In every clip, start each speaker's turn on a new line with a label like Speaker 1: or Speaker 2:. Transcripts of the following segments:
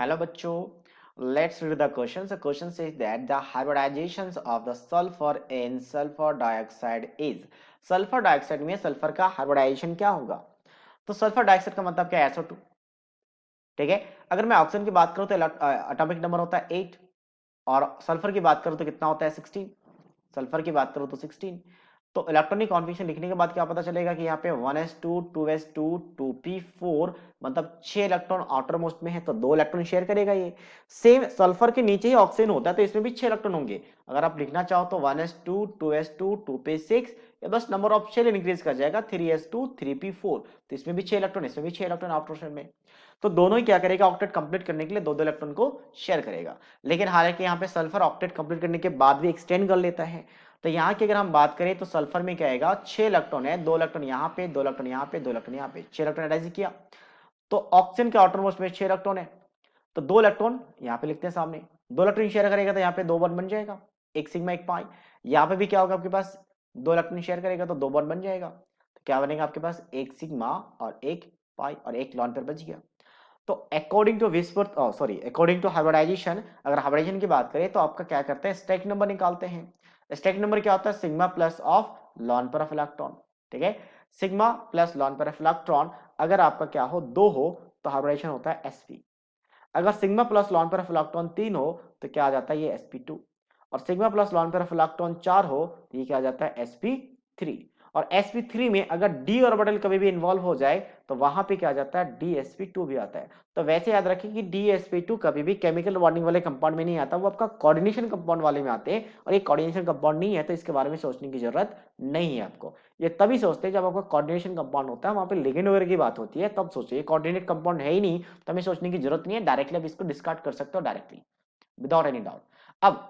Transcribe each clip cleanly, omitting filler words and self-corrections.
Speaker 1: Hello bachcho, let's read the question. The question says that the hybridization of the sulfur in sulfur dioxide is sulfur dioxide में sulphur का hybridisation क्या होगा? तो sulphur dioxide का मतलब क्या है? SO2। ठीक है, अगर मैं ऑक्सीजन की बात करूं तो एटॉमिक नंबर होता है 8 और सल्फर की बात करूं तो कितना होता है 16। सल्फर की बात करूं तो 16। तो इलेक्ट्रॉनिक कॉन्फ़िगरेशन लिखने के बाद क्या पता चलेगा कि यहाँ पे 1s2 2s2 2p4 मतलब 6 इलेक्ट्रॉन आउटर मोस्ट में है तो 2 इलेक्ट्रॉन शेयर करेगा। ये सेम सल्फर के नीचे ही ऑक्सीजन होता है तो इसमें भी 6 इलेक्ट्रॉन होंगे। अगर आप लिखना चाहो तो 1s2 2s2 2p6 या बस नंबर ऑफ शेल इंक्रीज कर जाएगा 3s2 3p4 तो इसमें भी 6 इलेक्ट्रॉन, इसमें भी 6 इलेक्ट्रॉन आउटर शेल में। तो दोनों ही क्या करेगा, ऑक्टेट कंप्लीट करने के लिए दो दो इलेक्ट्रॉन को शेयर करेगा। लेकिन हालांकि यहाँ पे सल्फर ऑक्टेट कंप्लीट करने के बाद भी एक्सटेंड कर लेता है। तो यहाँ की अगर हम बात करें तो सल्फर में क्या आएगा, 6 इलेक्ट्रॉन है, 2 इलेक्ट्रॉन यहाँ पे, 2 इलेक्ट्रॉन यहाँ पे, 2 इलेक्ट्रॉन यहाँ पे, 6 इलेक्ट्रॉन अटैच किया। तो ऑक्सीजन के आउटर मोस्ट में 6 इलेक्ट्रॉन है तो 2 इलेक्ट्रॉन यहाँ पे लिखते हैं सामने, 2 इलेक्ट्रॉन शेयर करेगा तो यहाँ पे 2 बॉन्ड बन जाएगा, एक सिग्मा एक पाई। यहाँ पे भी क्या होगा आपके पास, 2 इलेक्ट्रॉन शेयर करेगा तो 2 बॉन्ड बन जाएगा। तो क्या बनेगा आपके पास, एक सिग्मा और एक पाई और एक लॉन पेयर बच गया। तो अकॉर्डिंग टू विस्पर्थ अकॉर्डिंग टू हाइब्रिडाइजेशन, अगर हाइब्रिडाइजेशन की बात करें तो आपका क्या करते हैं, स्टैक नंबर निकालते हैं। स्टैक नंबर क्या होता है, sigma plus of lone pair of electron. ठीक है, sigma plus lone pair of electron अगर आपका क्या हो 2 हो तो हाइब्रिडाइजेशन होता है sp। अगर sigma plus lone pair of electron 3 हो तो क्या आ जाता है ये sp2। और sigma plus lone pair of electron 4 हो तो ये क्या आ जाता है sp3। और sp3 में अगर d ऑर्बिटल कभी भी इन्वॉल्व हो जाए तो वहां पे क्या आ जाता है, dsp2 भी आता है। तो वैसे याद रखिए कि dsp2 कभी भी केमिकल बॉन्डिंग वाले कंपाउंड में नहीं आता, वो आपका कोऑर्डिनेशन कंपाउंड वाले में आते हैं। और ये कोऑर्डिनेशन कंपाउंड नहीं है तो इसके बारे में सोचने की जरूरत नहीं है आपको। ये तभी सोचते हैं जब आपका कोऑर्डिनेशन कंपाउंड होता है, वहां पे लिगेंड वगैरह की बात होती है, तब सोचिए। कोऑर्डिनेट कंपाउंड है ही नहीं तो हमें सोचने की जरूरत नहीं है, डायरेक्टली आप इसको डिस्कार्ड कर सकते हो डायरेक्टली विदाउट एनी डाउट।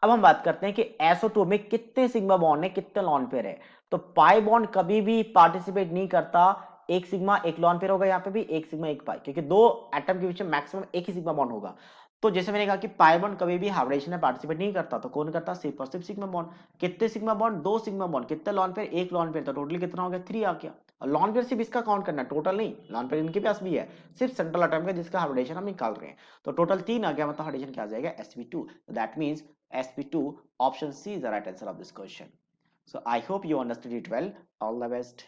Speaker 1: अब हम बात करते हैं कि SO2 में कितने सिग्मा बॉन्ड है, कितने लॉन पेयर है। तो पाई बॉन्ड कभी भी पार्टिसिपेट नहीं करता, एक सिग्मा एक लॉन पेयर होगा, यहाँ पे भी एक सिग्मा एक पाई, क्योंकि दो एटम के बीच में मैक्सिमम एक ही सिग्मा बॉन्ड होगा। तो जैसे मैंने कहा कि पाई बॉन्ड कभी भी हाइब्रिडेशन में पार्टिसिपेट नहीं करता, तो कौन करता, सिर्फ और सिर्फ सिग्मा बॉन्ड। कितने सिग्मा बॉन्ड, दो सिग्मा बॉन्ड, कितने लॉन पेयर, एक लॉन पेयर, तो टोटली कितना हो गया, 3 आ गया। और लॉन पेयर सिर्फ इसका काउंट करना, टोटल नहीं, लॉन पेयर इनके पास भी है, सिर्फ सेंट्रल एटम का जिसका हाइब्रिडेशन हम निकाल रहे हैं। तो टोटल 3 आ गया, मतलब हाइब्रिडेशन क्या आ जाएगा, sp2। That means sp2, option C is the right answer of this question. So I hope you understood it well. All the best.